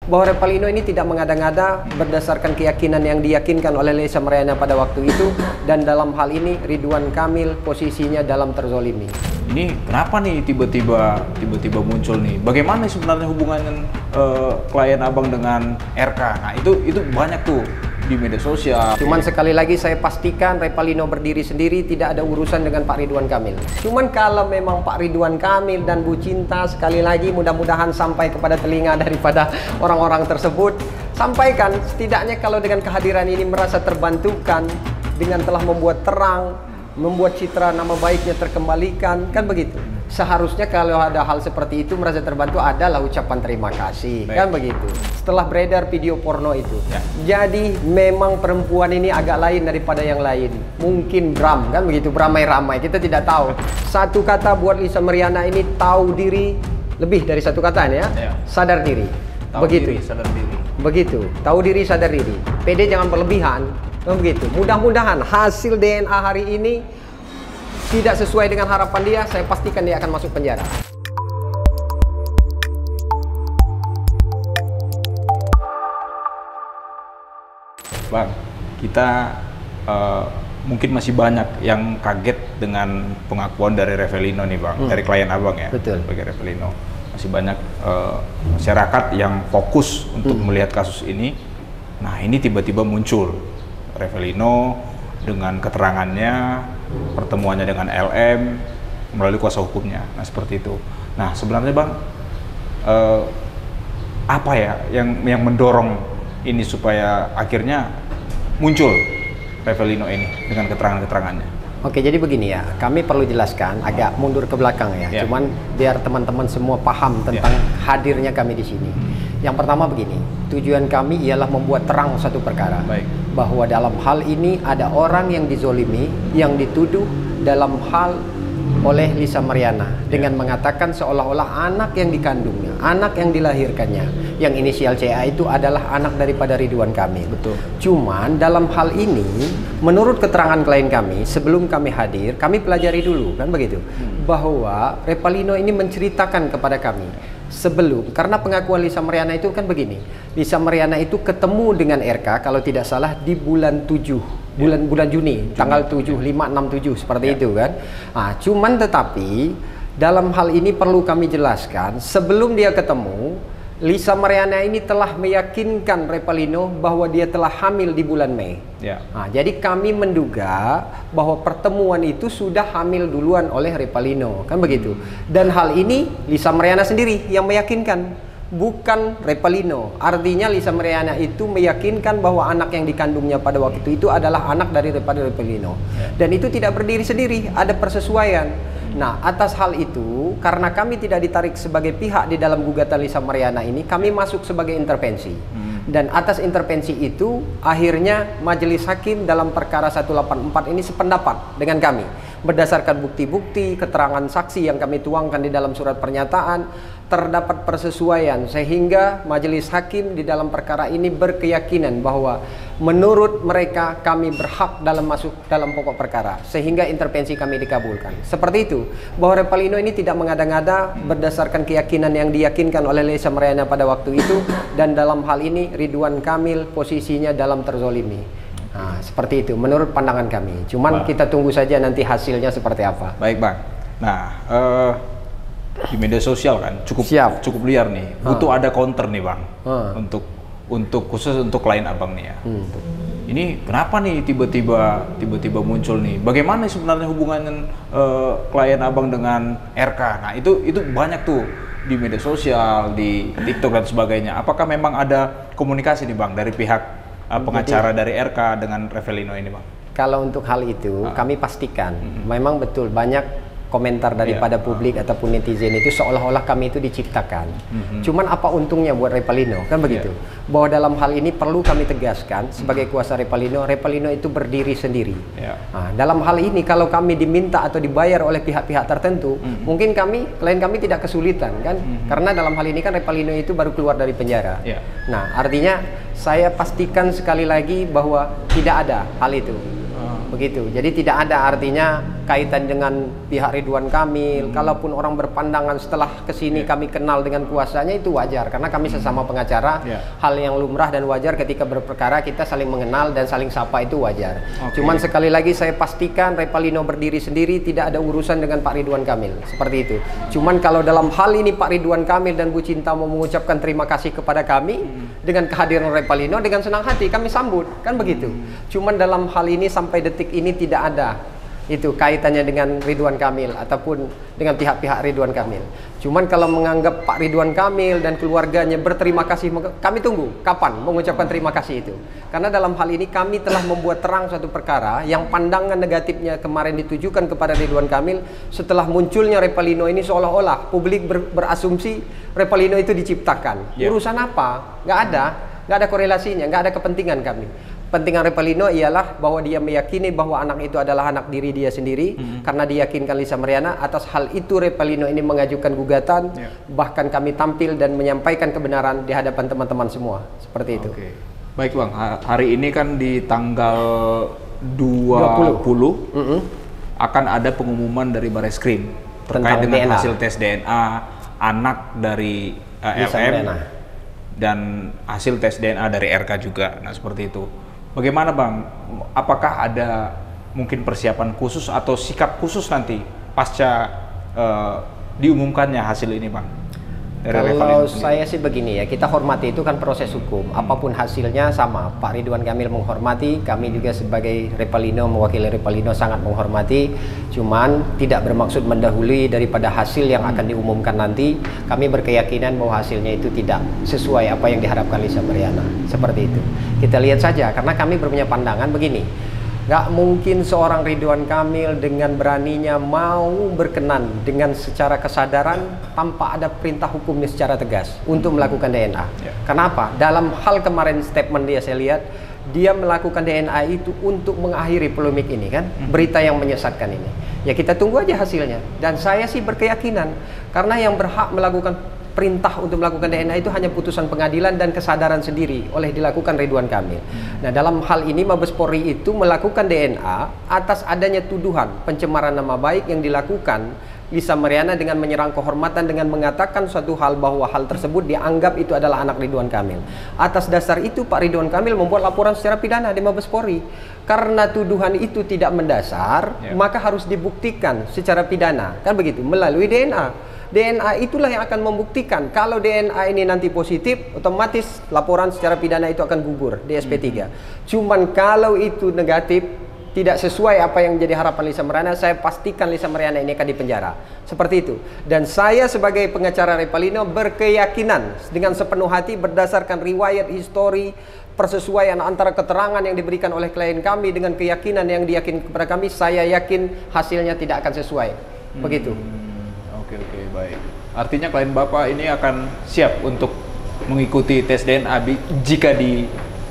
bahwa Revalino ini tidak mengada-ngada berdasarkan keyakinan yang diyakinkan oleh Lisa Mariana pada waktu itu, dan dalam hal ini Ridwan Kamil posisinya dalam terzolimi. Ini kenapa nih tiba-tiba muncul nih? Bagaimana sebenarnya hubungan klien abang dengan RK? Nah itu banyak tuh di media sosial. Cuman sekali lagi saya pastikan Revalino berdiri sendiri, tidak ada urusan dengan Pak Ridwan Kamil. Cuman kalau memang Pak Ridwan Kamil dan Bu Cinta, sekali lagi mudah-mudahan sampai kepada telinga daripada orang-orang tersebut, sampaikan setidaknya kalau dengan kehadiran ini merasa terbantukan dengan telah membuat terang, membuat citra nama baiknya terkembalikan, kan begitu. Seharusnya kalau ada hal seperti itu merasa terbantu adalah ucapan terima kasih. Baik. Kan begitu. Setelah beredar video porno itu. Ya. Jadi memang perempuan ini agak lain daripada yang lain. Mungkin Bram, kan begitu, beramai-ramai, kita tidak tahu. Satu kata buat Lisa Mariana ini tahu diri, lebih dari satu kata ya. Sadar diri. Tahu begitu. Diri, sadar diri. Begitu. Tahu diri, sadar diri. PD jangan berlebihan. Begitu. Mudah-mudahan hasil DNA hari ini tidak sesuai dengan harapan dia, saya pastikan dia akan masuk penjara. Bang, kita mungkin masih banyak yang kaget dengan pengakuan dari Revalino nih Bang, dari klien abang ya. Betul. Sebagai Revalino. Masih banyak masyarakat yang fokus untuk melihat kasus ini. Nah ini tiba-tiba muncul Revalino dengan keterangannya, pertemuannya dengan LM melalui kuasa hukumnya. Nah seperti itu. Nah sebenarnya Bang, apa ya yang mendorong ini supaya akhirnya muncul Revalino ini dengan keterangan-keterangannya? Oke, jadi begini ya, kami perlu jelaskan agak mundur ke belakang ya. Cuman biar teman-teman semua paham tentang hadirnya kami di sini. Yang pertama begini, tujuan kami ialah membuat terang satu perkara. Baik. Bahwa dalam hal ini ada orang yang dizolimi, yang dituduh dalam hal oleh Lisa Mariana dengan mengatakan seolah-olah anak yang dikandungnya, anak yang dilahirkannya, yang inisial CA itu adalah anak daripada Ridwan Kamil. Betul. Cuman dalam hal ini, menurut keterangan klien kami, sebelum kami hadir, kami pelajari dulu, kan begitu, bahwa Revalino ini menceritakan kepada kami sebelum, karena pengakuan Lisa Mariana itu kan begini, Lisa Mariana itu ketemu dengan RK kalau tidak salah di bulan 7 bulan Juni, tanggal 7, 5, 6, 7 seperti itu kan. Nah, cuman tetapi dalam hal ini perlu kami jelaskan, sebelum dia ketemu, Lisa Mariana ini telah meyakinkan Revalino bahwa dia telah hamil di bulan Mei. Nah, jadi kami menduga bahwa pertemuan itu sudah hamil duluan oleh Revalino, kan begitu. Dan hal ini Lisa Mariana sendiri yang meyakinkan, bukan Revalino. Artinya Lisa Mariana itu meyakinkan bahwa anak yang dikandungnya pada waktu itu adalah anak daripada Revalino. Dan itu tidak berdiri sendiri, ada persesuaian. Nah, atas hal itu, karena kami tidak ditarik sebagai pihak di dalam gugatan Lisa Mariana ini, kami masuk sebagai intervensi. Dan atas intervensi itu, akhirnya majelis hakim dalam perkara 184 ini sependapat dengan kami. Berdasarkan bukti-bukti, keterangan saksi yang kami tuangkan di dalam surat pernyataan, terdapat persesuaian sehingga majelis hakim di dalam perkara ini berkeyakinan bahwa menurut mereka kami berhak dalam masuk dalam pokok perkara, sehingga intervensi kami dikabulkan. Seperti itu, bahwa Revalino ini tidak mengada-ngada berdasarkan keyakinan yang diyakinkan oleh Lisa Mariana pada waktu itu, dan dalam hal ini Ridwan Kamil posisinya dalam terzolimi. Nah, seperti itu menurut pandangan kami. Cuman kita tunggu saja nanti hasilnya seperti apa. Baik Bang. Nah, di media sosial kan cukup liar nih. Butuh ada counter nih Bang. Untuk khusus untuk klien abang nih ya. Ini kenapa nih tiba-tiba muncul nih? Bagaimana sebenarnya hubungan klien abang dengan RK? Nah itu banyak tuh di media sosial, di TikTok dan sebagainya. Apakah memang ada komunikasi nih Bang dari pihak pengacara dari RK dengan Revalino ini Bang? Kalau untuk hal itu kami pastikan memang betul banyak komentar daripada publik ataupun netizen itu seolah-olah kami itu diciptakan. Cuman apa untungnya buat Revalino, kan begitu. Bahwa dalam hal ini perlu kami tegaskan sebagai kuasa Revalino itu berdiri sendiri. Nah, dalam hal ini kalau kami diminta atau dibayar oleh pihak-pihak tertentu, mungkin klien kami tidak kesulitan kan, karena dalam hal ini kan Revalino itu baru keluar dari penjara. Nah, artinya saya pastikan sekali lagi bahwa tidak ada hal itu. Begitu. Jadi tidak ada, artinya kaitan dengan pihak Ridwan Kamil. Kalaupun orang berpandangan setelah kesini kami kenal dengan kuasanya, itu wajar karena kami sesama pengacara. Hal yang lumrah dan wajar ketika berperkara kita saling mengenal dan saling sapa, itu wajar. Cuman sekali lagi saya pastikan Repalino berdiri sendiri, tidak ada urusan dengan Pak Ridwan Kamil, seperti itu. Cuman kalau dalam hal ini Pak Ridwan Kamil dan Bu Cinta mau mengucapkan terima kasih kepada kami dengan kehadiran Repalino, dengan senang hati kami sambut, kan begitu. Cuman dalam hal ini sampai detik ini tidak ada itu kaitannya dengan Ridwan Kamil ataupun dengan pihak-pihak Ridwan Kamil. Cuman kalau menganggap Pak Ridwan Kamil dan keluarganya berterima kasih, kami tunggu kapan mengucapkan terima kasih itu. Karena dalam hal ini kami telah membuat terang suatu perkara yang pandangan negatifnya kemarin ditujukan kepada Ridwan Kamil setelah munculnya Repalino ini, seolah-olah publik berasumsi Repalino itu diciptakan. Urusan apa? Nggak ada korelasinya, nggak ada kepentingan kami. Pentingan Repalino ialah bahwa dia meyakini bahwa anak itu adalah anak diri dia sendiri, karena diyakinkan Lisa Mariana. Atas hal itu Repalino ini mengajukan gugatan, bahkan kami tampil dan menyampaikan kebenaran di hadapan teman-teman semua, seperti itu. Baik Bang, hari ini kan di tanggal 20 akan ada pengumuman dari Bareskrim terkait dengan hasil tes DNA anak dari LM dan hasil tes DNA dari RK juga. Nah, seperti itu. Bagaimana Bang? Apakah ada mungkin persiapan khusus atau sikap khusus nanti pasca diumumkannya hasil ini Bang? Kalau saya sih begini ya, kita hormati itu kan proses hukum. Apapun hasilnya sama. Pak Ridwan Kamil menghormati, kami juga sebagai Repalino, mewakili Repalino sangat menghormati. Cuman tidak bermaksud mendahului daripada hasil yang akan diumumkan nanti. Kami berkeyakinan bahwa hasilnya itu tidak sesuai apa yang diharapkan Lisa Mariana. Seperti itu. Kita lihat saja, karena kami punya pandangan begini. Gak mungkin seorang Ridwan Kamil dengan beraninya mau berkenan dengan secara kesadaran tanpa ada perintah hukumnya secara tegas untuk melakukan DNA. Kenapa? Dalam hal kemarin statement dia, saya lihat dia melakukan DNA itu untuk mengakhiri polemik ini kan, berita yang menyesatkan ini. Ya kita tunggu aja hasilnya. Dan saya sih berkeyakinan karena yang berhak melakukan perintah untuk melakukan DNA itu hanya putusan pengadilan dan kesadaran sendiri oleh dilakukan Ridwan Kamil. Nah, dalam hal ini Mabes Polri itu melakukan DNA atas adanya tuduhan pencemaran nama baik yang dilakukan Lisa Mariana dengan menyerang kehormatan dengan mengatakan suatu hal bahwa hal tersebut dianggap itu adalah anak Ridwan Kamil. Atas dasar itu Pak Ridwan Kamil membuat laporan secara pidana di Mabes Polri. Karena tuduhan itu tidak mendasar, maka harus dibuktikan secara pidana, kan begitu, melalui DNA. DNA itulah yang akan membuktikan. Kalau DNA ini nanti positif, otomatis laporan secara pidana itu akan gugur di SP3. Cuman kalau itu negatif, tidak sesuai apa yang menjadi harapan Lisa Mariana, saya pastikan Lisa Mariana ini akan dipenjara. Seperti itu. Dan saya sebagai pengacara Repalino berkeyakinan dengan sepenuh hati berdasarkan riwayat histori, persesuaian antara keterangan yang diberikan oleh klien kami dengan keyakinan yang diyakinkan kepada kami, saya yakin hasilnya tidak akan sesuai. Begitu. Oke, baik. Artinya klien Bapak ini akan siap untuk mengikuti tes DNA jika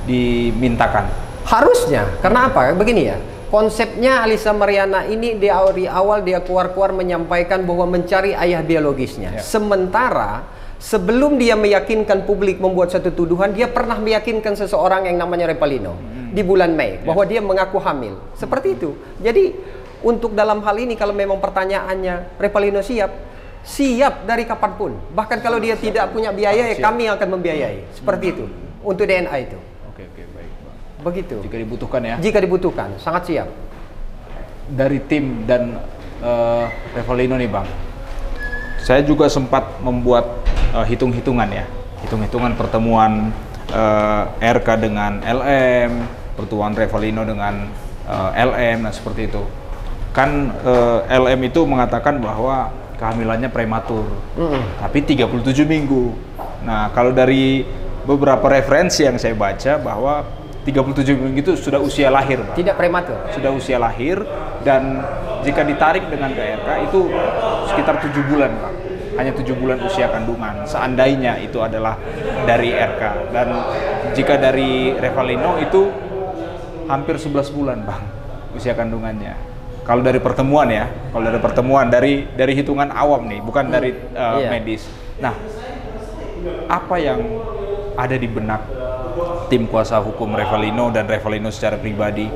dimintakan? Harusnya. Karena apa? Begini ya, konsepnya Lisa Mariana ini di awal dia keluar menyampaikan bahwa mencari ayah biologisnya. Sementara sebelum dia meyakinkan publik membuat satu tuduhan, dia pernah meyakinkan seseorang yang namanya Repalino di bulan Mei bahwa dia mengaku hamil. Seperti itu. Jadi untuk dalam hal ini kalau memang pertanyaannya Repalino siap dari kapanpun. Bahkan kalau dia tidak punya biaya, ya kami yang akan membiayai. Seperti itu untuk DNA itu. Oke, baik Bang. Begitu. Jika dibutuhkan ya? Jika dibutuhkan, sangat siap. Dari tim dan Repalino nih Bang, saya juga sempat membuat hitung-hitungan ya. Hitung-hitungan pertemuan RK dengan LM, pertemuan Repalino dengan LM, nah seperti itu. Kan LM itu mengatakan bahwa kehamilannya prematur, tapi 37 minggu. Nah, kalau dari beberapa referensi yang saya baca bahwa 37 minggu itu sudah usia lahir, Pak. Tidak prematur. Sudah usia lahir, dan jika ditarik dengan KRK itu sekitar 7 bulan, Pak. Hanya 7 bulan usia kandungan, seandainya itu adalah dari RK. Dan jika dari Repalino itu hampir 11 bulan, Bang, usia kandungannya. Kalau dari pertemuan ya, kalau dari pertemuan dari hitungan awam nih, bukan dari medis. Nah, apa yang ada di benak tim kuasa hukum Revalino dan Revalino secara pribadi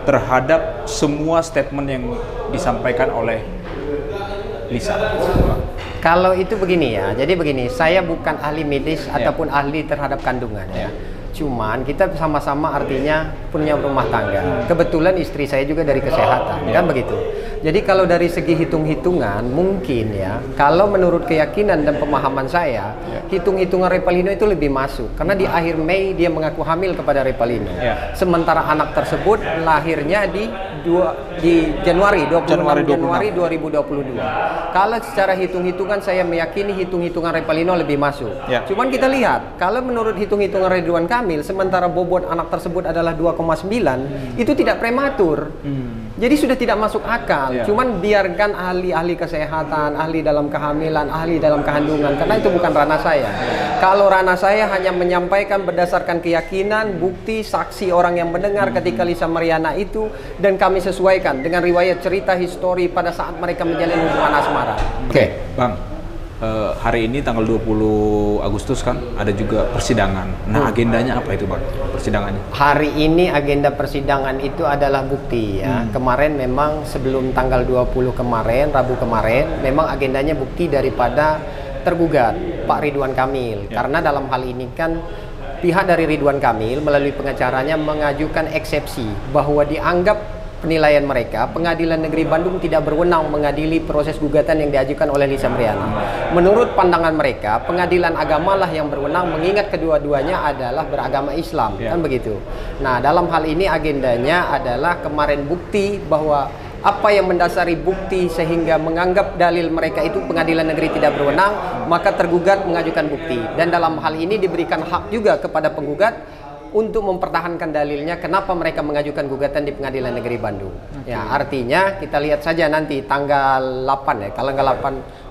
terhadap semua statement yang disampaikan oleh Lisa? Kalau itu begini ya, jadi begini, saya bukan ahli medis ataupun ahli terhadap kandungan ya. Cuman kita sama-sama artinya punya rumah tangga. Kebetulan istri saya juga dari kesehatan, kan begitu. Jadi kalau dari segi hitung-hitungan mungkin ya, kalau menurut keyakinan dan pemahaman saya, hitung-hitungan Revalino itu lebih masuk. Karena di akhir Mei dia mengaku hamil kepada Revalino. Sementara anak tersebut lahirnya di Januari 2022. Kalau secara hitung-hitungan saya meyakini hitung-hitungan Revalino lebih masuk. Cuman kita lihat, kalau menurut hitung-hitungan Ridwan Kamil, sementara bobot anak tersebut adalah 2,9, itu tidak prematur. Jadi sudah tidak masuk akal. Cuman biarkan ahli-ahli kesehatan, ahli dalam kehamilan, ahli dalam kandungan, karena itu bukan ranah saya. Kalau ranah saya hanya menyampaikan berdasarkan keyakinan, bukti, saksi orang yang mendengar ketika Lisa Mariana itu, dan kami sesuaikan dengan riwayat cerita histori pada saat mereka menjalin hubungan asmara. Oke, Bang. Hari ini tanggal 20 Agustus kan ada juga persidangan. Nah, agendanya apa itu, Bang? Persidangannya? Hari ini agenda persidangan itu adalah bukti ya. Kemarin memang sebelum tanggal 20 kemarin, Rabu kemarin, memang agendanya bukti daripada tergugat Pak Ridwan Kamil. Karena dalam hal ini kan pihak dari Ridwan Kamil melalui pengacaranya mengajukan eksepsi bahwa dianggap penilaian mereka, Pengadilan Negeri Bandung tidak berwenang mengadili proses gugatan yang diajukan oleh Lisa Mariana. Menurut pandangan mereka, pengadilan agamalah yang berwenang mengingat kedua-duanya adalah beragama Islam, kan begitu. Nah, dalam hal ini agendanya adalah kemarin bukti bahwa apa yang mendasari bukti sehingga menganggap dalil mereka itu Pengadilan Negeri tidak berwenang, maka tergugat mengajukan bukti. Dan dalam hal ini diberikan hak juga kepada penggugat untuk mempertahankan dalilnya kenapa mereka mengajukan gugatan di Pengadilan Negeri Bandung. Ya, artinya kita lihat saja nanti tanggal 8 ya, kalau nggak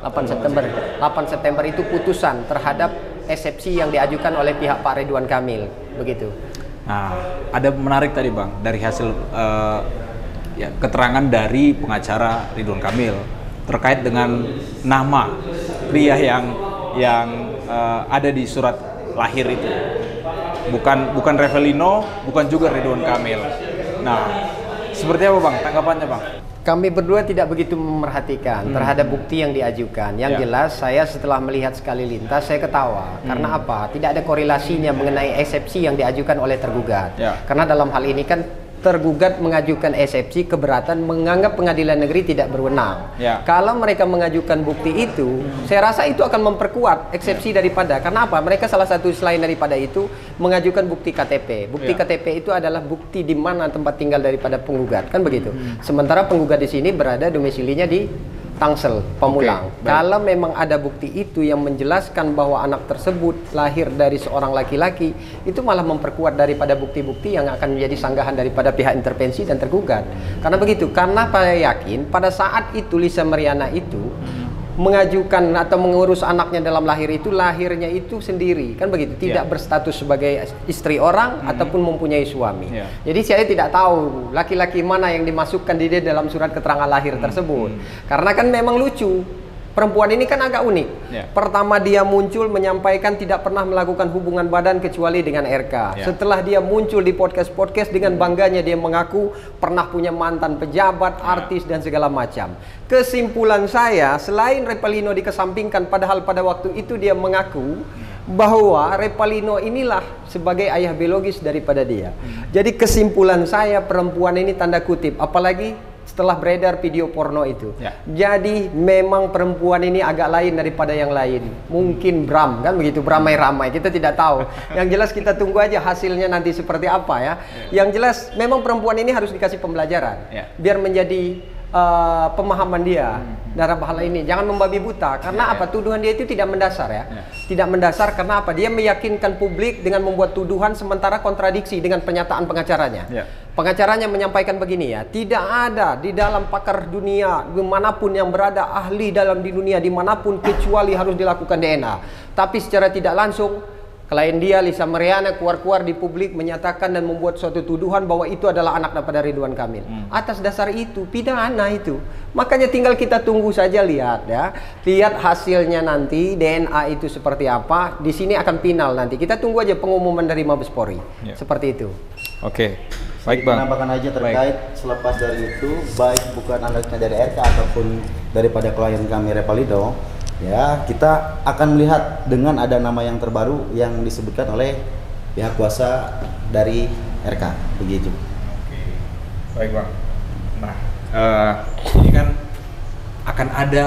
8 September itu putusan terhadap eksepsi yang diajukan oleh pihak Pak Ridwan Kamil, begitu. Nah, ada menarik tadi, Bang, dari hasil keterangan dari pengacara Ridwan Kamil terkait dengan nama pria yang ada di surat lahir itu. Bukan Revalino, bukan juga Ridwan Kamil. Nah, seperti apa, Bang, tanggapannya, Bang? Kami berdua tidak begitu memerhatikan terhadap bukti yang diajukan. Yang jelas saya setelah melihat sekali lintas saya ketawa. Karena apa? Tidak ada korelasinya mengenai eksepsi yang diajukan oleh tergugat. Karena dalam hal ini kan tergugat mengajukan eksepsi keberatan menganggap Pengadilan Negeri tidak berwenang. Kalau mereka mengajukan bukti itu, saya rasa itu akan memperkuat eksepsi daripada. Karena apa? Mereka salah satu selain daripada itu mengajukan bukti KTP. Bukti KTP itu adalah bukti di mana tempat tinggal daripada penggugat, kan begitu. Sementara penggugat di sini berada domisilinya di Tangsel, Pamulang. Kalau memang ada bukti itu yang menjelaskan bahwa anak tersebut lahir dari seorang laki-laki, itu malah memperkuat daripada bukti-bukti yang akan menjadi sanggahan daripada pihak intervensi dan tergugat. Karena begitu, karena saya yakin pada saat itu Lisa Mariana itu mengajukan atau mengurus anaknya dalam lahir itu, lahirnya itu sendiri, kan begitu, tidak berstatus sebagai istri orang ataupun mempunyai suami. Jadi saya tidak tahu laki-laki mana yang dimasukkan di dia dalam surat keterangan lahir tersebut. Karena kan memang lucu, perempuan ini kan agak unik. Pertama dia muncul menyampaikan tidak pernah melakukan hubungan badan kecuali dengan RK. Setelah dia muncul di podcast-podcast dengan bangganya dia mengaku pernah punya mantan pejabat, artis dan segala macam. Kesimpulan saya, selain Revalino dikesampingkan padahal pada waktu itu dia mengaku bahwa Revalino inilah sebagai ayah biologis daripada dia. Jadi kesimpulan saya, perempuan ini tanda kutip, apalagi setelah beredar video porno itu. Jadi memang perempuan ini agak lain daripada yang lain. Mungkin Bram, kan begitu, beramai-ramai, kita tidak tahu. Yang jelas kita tunggu aja hasilnya nanti seperti apa ya. Yang jelas memang perempuan ini harus dikasih pembelajaran biar menjadi pemahaman dia dalam hal ini. Jangan membabi buta. Karena apa? Tuduhan dia itu tidak mendasar ya. Tidak mendasar karena apa? Dia meyakinkan publik dengan membuat tuduhan sementara kontradiksi dengan pernyataan pengacaranya. Pengacaranya menyampaikan begini ya, tidak ada di dalam pakar dunia dimanapun yang berada, ahli dalam di dunia dimanapun, kecuali harus dilakukan DNA. Tapi secara tidak langsung Klien dia, Lisa Mariana, keluar-keluar di publik menyatakan dan membuat suatu tuduhan bahwa itu adalah anak daripada Ridwan Kamil. Atas dasar itu, pidana itu. Makanya tinggal kita tunggu saja, lihat ya. Lihat hasilnya nanti, DNA itu seperti apa. Di sini akan final nanti. Kita tunggu aja pengumuman dari Mabes Polri. Seperti itu. Oke. Baik, Bang. Menambahkan aja terkait selepas dari itu, baik bukan anaknya dari RK ataupun daripada klien kami Revalino, ya, kita akan melihat dengan ada nama yang terbaru yang disebutkan oleh pihak kuasa dari RK, begitu. Oke. Baik, Bang. Nah, ini kan akan ada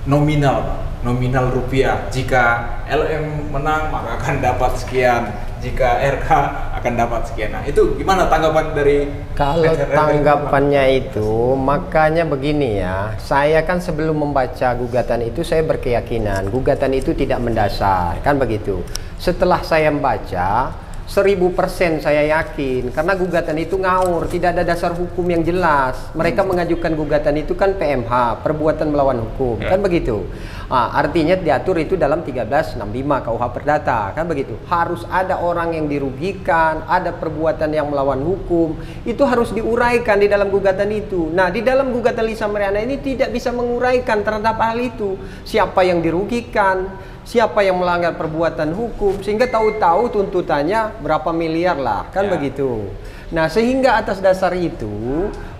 nominal rupiah. Jika LM menang maka akan dapat sekian, jika RK akan dapat sekian. Nah, itu gimana tanggapan dari? Kalau tanggapannya itu, makanya begini ya, saya kan sebelum membaca gugatan itu saya berkeyakinan gugatan itu tidak mendasar, kan begitu. Setelah saya membaca, 1000% saya yakin, karena gugatan itu ngawur, tidak ada dasar hukum yang jelas. Mereka mengajukan gugatan itu kan PMH, perbuatan melawan hukum, kan begitu. Artinya diatur itu dalam 1365 KUH Perdata, kan begitu. Harus ada orang yang dirugikan, ada perbuatan yang melawan hukum, itu harus diuraikan di dalam gugatan itu. Nah, di dalam gugatan Lisa Mariana ini tidak bisa menguraikan terhadap hal itu. Siapa yang dirugikan, siapa yang melanggar perbuatan hukum, sehingga tahu-tahu tuntutannya berapa miliar lah, kan begitu. Nah, sehingga atas dasar itu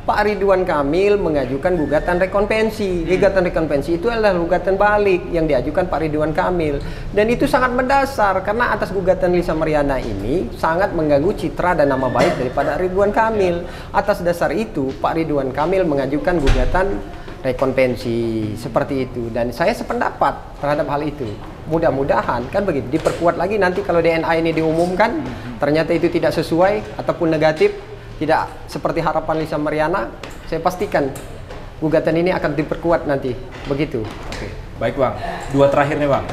Pak Ridwan Kamil mengajukan gugatan rekonvensi. Gugatan rekonvensi itu adalah gugatan balik yang diajukan Pak Ridwan Kamil, dan itu sangat mendasar karena atas gugatan Lisa Mariana ini sangat mengganggu citra dan nama baik daripada Ridwan Kamil. Atas dasar itu Pak Ridwan Kamil mengajukan gugatan rekonvensi seperti itu, dan saya sependapat terhadap hal itu. Mudah-mudahan kan begitu diperkuat lagi nanti kalau DNA ini diumumkan ternyata itu tidak sesuai ataupun negatif, tidak seperti harapan Lisa Mariana, saya pastikan gugatan ini akan diperkuat nanti, begitu. Oke. Baik, Bang, dua terakhir nih, Bang.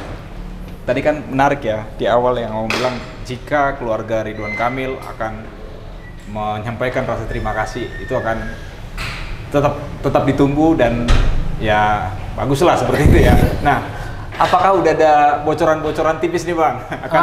Tadi kan menarik ya di awal yang kamu bilang jika keluarga Ridwan Kamil akan menyampaikan rasa terima kasih, itu akan tetap ditunggu dan ya baguslah seperti itu ya. Nah, apakah udah ada bocoran-bocoran tipis nih, Bang? Akan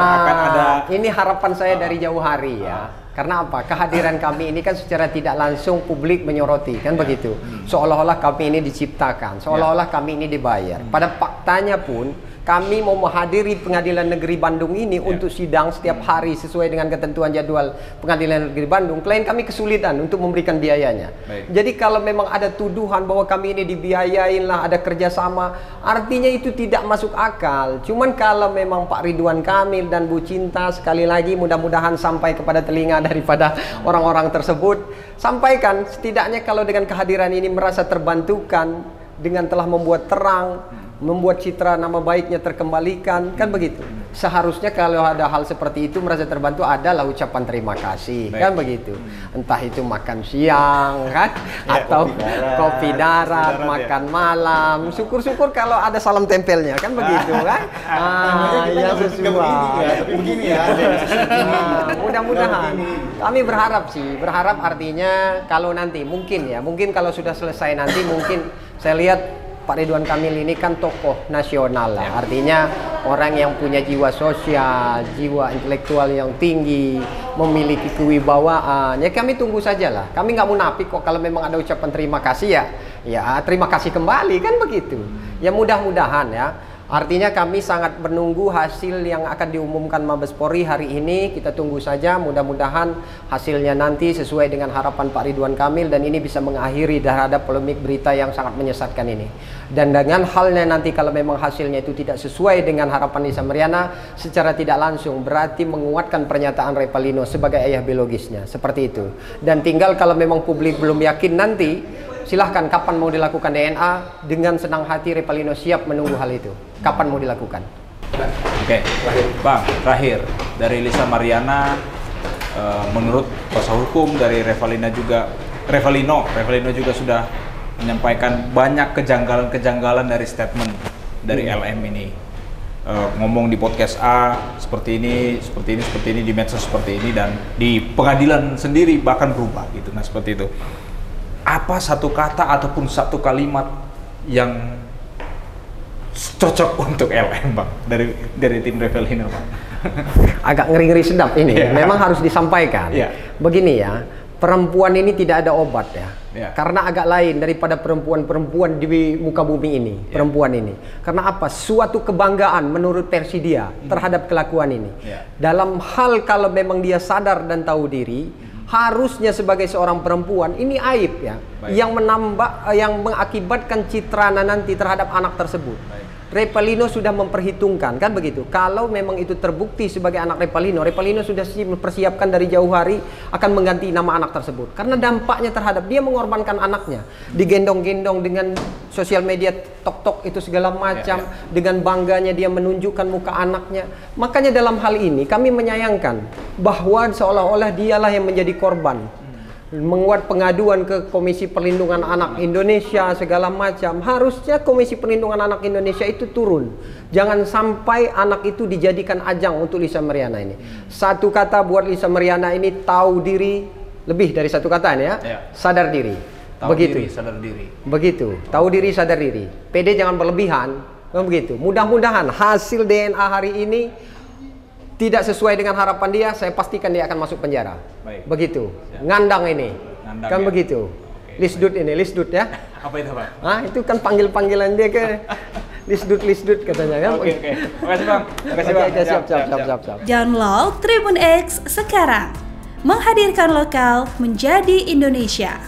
ada. Ini harapan saya dari jauh hari ya. Karena apa? Kehadiran kami ini kan secara tidak langsung publik menyoroti, kan begitu. Seolah-olah kami ini diciptakan, seolah-olah kami ini dibayar. Pada faktanya pun kami mau menghadiri Pengadilan Negeri Bandung ini untuk sidang setiap hari sesuai dengan ketentuan jadwal Pengadilan Negeri Bandung. Klien kami kesulitan untuk memberikan biayanya. Jadi kalau memang ada tuduhan bahwa kami ini dibiayain lah, ada kerjasama, artinya itu tidak masuk akal. Cuman kalau memang Pak Ridwan Kamil dan Bu Cinta, sekali lagi mudah-mudahan sampai kepada telinga daripada orang-orang tersebut, sampaikan setidaknya kalau dengan kehadiran ini merasa terbantukan dengan telah membuat terang, membuat citra nama baiknya terkembalikan, kan begitu. Seharusnya kalau ada hal seperti itu merasa terbantu adalah ucapan terima kasih, kan begitu. Entah itu makan siang kan, atau kopi darat, makan malam. Syukur-syukur kalau ada salam tempelnya, kan begitu kan. Ya sesuai. Begini ya. Mudah-mudahan. Kami berharap artinya kalau nanti mungkin kalau sudah selesai nanti mungkin saya lihat Pak Ridwan Kamil ini kan tokoh nasional lah, artinya orang yang punya jiwa sosial, jiwa intelektual yang tinggi, memiliki kewibawaan. Ya kami tunggu saja lah. Kami nggak munafik kok kalau memang ada ucapan terima kasih ya terima kasih kembali, kan begitu. Ya mudah-mudahan ya. Artinya kami sangat menunggu hasil yang akan diumumkan Mabes Polri hari ini. Kita tunggu saja, mudah-mudahan hasilnya nanti sesuai dengan harapan Pak Ridwan Kamil dan ini bisa mengakhiri terhadap polemik berita yang sangat menyesatkan ini. Dan dengan halnya nanti kalau memang hasilnya itu tidak sesuai dengan harapan Lisa Mariana, secara tidak langsung berarti menguatkan pernyataan Revalino sebagai ayah biologisnya, seperti itu. Dan tinggal kalau memang publik belum yakin nanti, silahkan kapan mau dilakukan DNA, dengan senang hati Revalino siap menunggu hal itu. Kapan mau dilakukan? Oke, Bang, terakhir dari Lisa Mariana, menurut kuasa hukum dari Revalino juga sudah menyampaikan banyak kejanggalan-kejanggalan dari statement dari LM ini. Ngomong di podcast A seperti ini, di medsos seperti ini, dan di pengadilan sendiri bahkan berubah gitu. Nah, seperti itu. Apa satu kata ataupun satu kalimat yang cocok untuk LM Bang dari tim Revelino Bang? Agak ngeri-ngeri sedap ini. Memang harus disampaikan. Begini ya, perempuan ini tidak ada obat ya. Karena agak lain daripada perempuan-perempuan di muka bumi ini, perempuan ini. Karena apa? Suatu kebanggaan menurut versi dia terhadap kelakuan ini. Dalam hal kalau memang dia sadar dan tahu diri, harusnya sebagai seorang perempuan ini aib ya, yang mengakibatkan citrana nanti terhadap anak tersebut. Revalino sudah memperhitungkan, kan begitu. Kalau memang itu terbukti sebagai anak Revalino, Revalino sudah mempersiapkan dari jauh hari akan mengganti nama anak tersebut. Karena dampaknya terhadap dia mengorbankan anaknya, digendong-gendong dengan sosial media, tok-tok itu segala macam, dengan bangganya dia menunjukkan muka anaknya. Makanya dalam hal ini kami menyayangkan bahwa seolah-olah dialah yang menjadi korban. Menguat pengaduan ke Komisi Perlindungan Anak Indonesia segala macam. Harusnya Komisi Perlindungan Anak Indonesia itu turun. Jangan sampai anak itu dijadikan ajang untuk Lisa Mariana ini. Satu kata buat Lisa Mariana ini, tahu diri, lebih dari satu kata ini ya. Sadar diri. Tahu diri, sadar diri. Begitu. Tahu diri, sadar diri. Pede jangan berlebihan. Begitu. Mudah-mudahan hasil DNA hari ini tidak sesuai dengan harapan dia, saya pastikan dia akan masuk penjara. Begitu. Ngandang ini. Kan begitu. Lisdut ini, Lisdut ya. Apa itu, Pak? Ah, itu kan panggil-panggilan dia ke Lisdut katanya kan. Oke. Makasih, Bang. Makasih, Bang. Siap. Download Tribun X sekarang. Menghadirkan lokal menjadi Indonesia.